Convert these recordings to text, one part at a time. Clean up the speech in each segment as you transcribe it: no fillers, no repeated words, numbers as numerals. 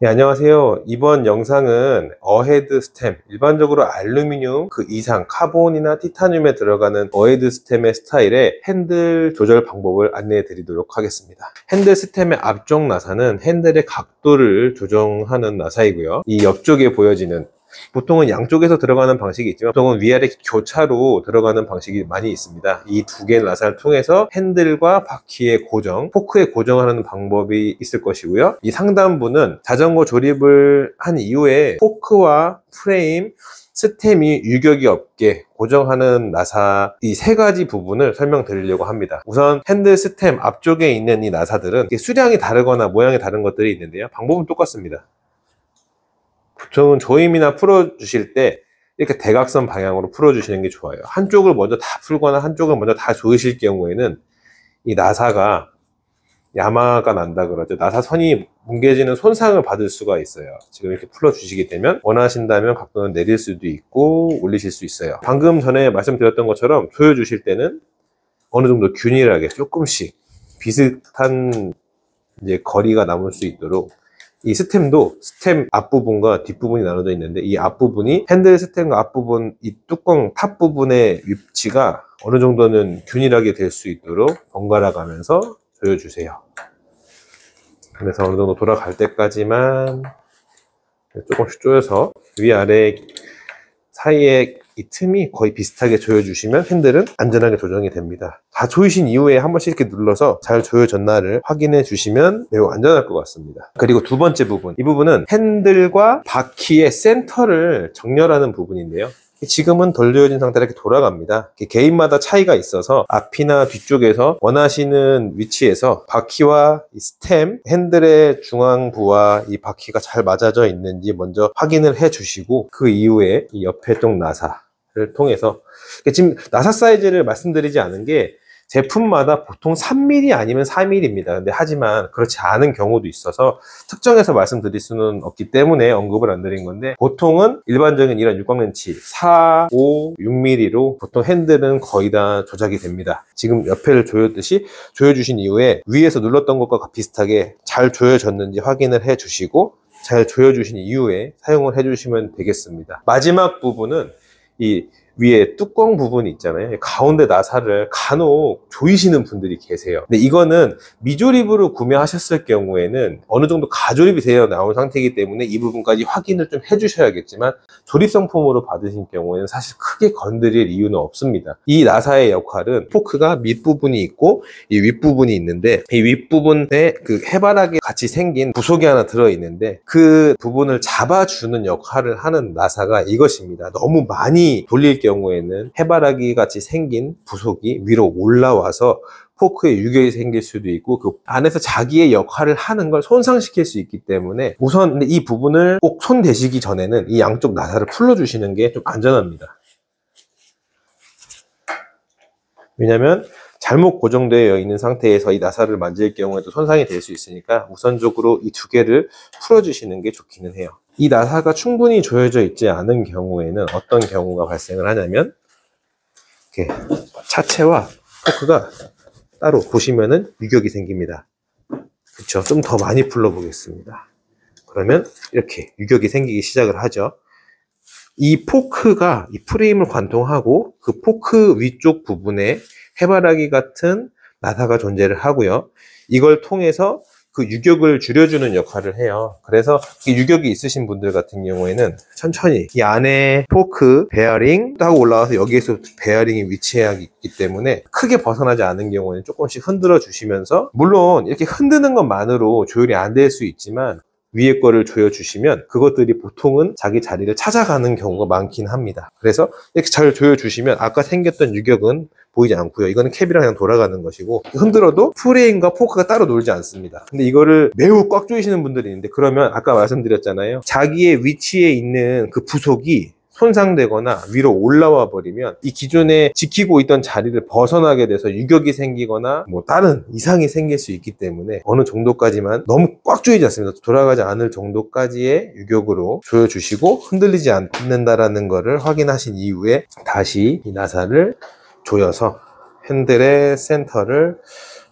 네, 안녕하세요. 이번 영상은 어헤드 스템, 일반적으로 알루미늄 그 이상 카본이나 티타늄에 들어가는 어헤드 스템의 스타일의 핸들 조절 방법을 안내해 드리도록 하겠습니다. 핸들 스템의 앞쪽 나사는 핸들의 각도를 조정하는 나사이고요. 이 옆쪽에 보여지는, 보통은 양쪽에서 들어가는 방식이 있지만 보통은 위아래 교차로 들어가는 방식이 많이 있습니다. 이 두 개의 나사를 통해서 핸들과 바퀴의 고정, 포크의 고정하는 방법이 있을 것이고요. 이 상단부는 자전거 조립을 한 이후에 포크와 프레임, 스템이 유격이 없게 고정하는 나사, 이 세 가지 부분을 설명드리려고 합니다. 우선 핸들 스템 앞쪽에 있는 이 나사들은 수량이 다르거나 모양이 다른 것들이 있는데요. 방법은 똑같습니다. 보통은 조임이나 풀어주실 때 이렇게 대각선 방향으로 풀어주시는 게 좋아요. 한쪽을 먼저 다 풀거나 한쪽을 먼저 다 조이실 경우에는 이 나사가 야마가 난다 그러죠. 나사선이 뭉개지는 손상을 받을 수가 있어요. 지금 이렇게 풀어주시게 되면 원하신다면 각도는 내릴 수도 있고 올리실 수 있어요. 방금 전에 말씀드렸던 것처럼 조여주실 때는 어느 정도 균일하게 조금씩 비슷한 이제 거리가 남을 수 있도록, 이 스템도 스템 앞부분과 뒷부분이 나눠져 있는데 이 앞부분이 핸들 스템과 앞부분, 이 뚜껑 탑 부분의 위치가 어느 정도는 균일하게 될 수 있도록 번갈아 가면서 조여주세요. 그래서 어느 정도 돌아갈 때까지만 조금씩 조여서 위아래 사이에 이 틈이 거의 비슷하게 조여주시면 핸들은 안전하게 조정이 됩니다. 다 조이신 이후에 한 번씩 이렇게 눌러서 잘 조여졌나를 확인해 주시면 매우 안전할 것 같습니다. 그리고 두 번째 부분, 이 부분은 핸들과 바퀴의 센터를 정렬하는 부분인데요. 지금은 덜 조여진 상태로 이렇게 돌아갑니다. 개인마다 차이가 있어서 앞이나 뒤쪽에서 원하시는 위치에서 바퀴와 이 스템, 핸들의 중앙부와 이 바퀴가 잘 맞아져 있는지 먼저 확인을 해 주시고, 그 이후에 이 옆에 쪽 나사를 통해서, 지금 나사 사이즈를 말씀드리지 않은 게 제품마다 보통 3mm 아니면 4mm입니다. 근데 하지만 그렇지 않은 경우도 있어서 특정해서 말씀드릴 수는 없기 때문에 언급을 안 드린 건데, 보통은 일반적인 이런 육각렌치 4, 5, 6mm로 보통 핸들은 거의 다 조작이 됩니다. 지금 옆에를 조였듯이 조여주신 이후에 위에서 눌렀던 것과 비슷하게 잘 조여졌는지 확인을 해 주시고, 잘 조여주신 이후에 사용을 해 주시면 되겠습니다. 마지막 부분은 이 위에 뚜껑 부분이 있잖아요. 가운데 나사를 간혹 조이시는 분들이 계세요. 근데 이거는 미조립으로 구매하셨을 경우에는 어느 정도 가조립이 되어 나온 상태이기 때문에 이 부분까지 확인을 좀 해주셔야겠지만, 조립 상품으로 받으신 경우에는 사실 크게 건드릴 이유는 없습니다. 이 나사의 역할은 포크가 밑부분이 있고 이 윗부분이 있는데, 이 윗부분에 그 해바라기 같이 생긴 부속이 하나 들어있는데 그 부분을 잡아주는 역할을 하는 나사가 이것입니다. 너무 많이 돌릴 경우에는 해바라기 같이 생긴 부속이 위로 올라와서 포크에 유격이 생길 수도 있고, 그 안에서 자기의 역할을 하는 걸 손상시킬 수 있기 때문에 우선 이 부분을 꼭 손 대시기 전에는 이 양쪽 나사를 풀어주시는 게 좀 안전합니다. 왜냐면 잘못 고정되어 있는 상태에서 이 나사를 만질 경우에도 손상이 될 수 있으니까 우선적으로 이 두 개를 풀어주시는 게 좋기는 해요. 이 나사가 충분히 조여져 있지 않은 경우에는 어떤 경우가 발생을 하냐면, 이렇게 차체와 포크가 따로 보시면은 유격이 생깁니다. 그렇죠? 좀 더 많이 풀러 보겠습니다. 그러면 이렇게 유격이 생기기 시작을 하죠. 이 포크가 이 프레임을 관통하고 그 포크 위쪽 부분에 해바라기 같은 나사가 존재를 하고요. 이걸 통해서 그 유격을 줄여주는 역할을 해요. 그래서 이 유격이 있으신 분들 같은 경우에는 천천히 이 안에 포크 베어링 하고 올라와서 여기에서 베어링이 위치해 있기 때문에 크게 벗어나지 않은 경우에는 조금씩 흔들어 주시면서, 물론 이렇게 흔드는 것만으로 조율이 안 될 수 있지만 위에 거를 조여주시면 그것들이 보통은 자기 자리를 찾아가는 경우가 많긴 합니다. 그래서 이렇게 잘 조여주시면 아까 생겼던 유격은 보이지 않고요. 이거는 캡이랑 그냥 돌아가는 것이고, 흔들어도 프레임과 포크가 따로 놀지 않습니다. 근데 이거를 매우 꽉 조이시는 분들이 있는데, 그러면 아까 말씀드렸잖아요. 자기의 위치에 있는 그 부속이 손상되거나 위로 올라와 버리면 이 기존에 지키고 있던 자리를 벗어나게 돼서 유격이 생기거나 뭐 다른 이상이 생길 수 있기 때문에 어느 정도까지만, 너무 꽉 조이지 않습니다. 돌아가지 않을 정도까지의 유격으로 조여주시고 흔들리지 않는다라는 거를 확인하신 이후에 다시 이 나사를 조여서 핸들의 센터를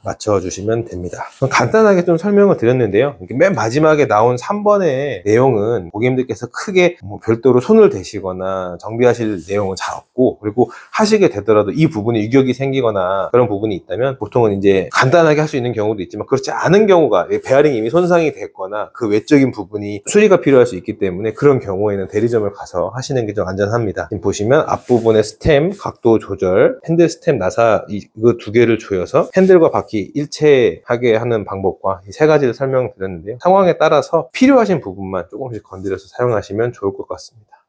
맞춰주시면 됩니다. 간단하게 좀 설명을 드렸는데요. 맨 마지막에 나온 3번의 내용은 고객님들께서 크게 뭐 별도로 손을 대시거나 정비하실 내용은 잘 없고, 그리고 하시게 되더라도 이 부분에 유격이 생기거나 그런 부분이 있다면 보통은 이제 간단하게 할 수 있는 경우도 있지만, 그렇지 않은 경우가 베어링이 이미 손상이 됐거나 그 외적인 부분이 수리가 필요할 수 있기 때문에 그런 경우에는 대리점을 가서 하시는 게 좀 안전합니다. 지금 보시면 앞부분의 스템 각도 조절, 핸들 스템 나사 이거 두 개를 조여서 핸들과 바퀴 일체하게 하는 방법과 이 세 가지를 설명드렸는데요. 상황에 따라서 필요하신 부분만 조금씩 건드려서 사용하시면 좋을 것 같습니다.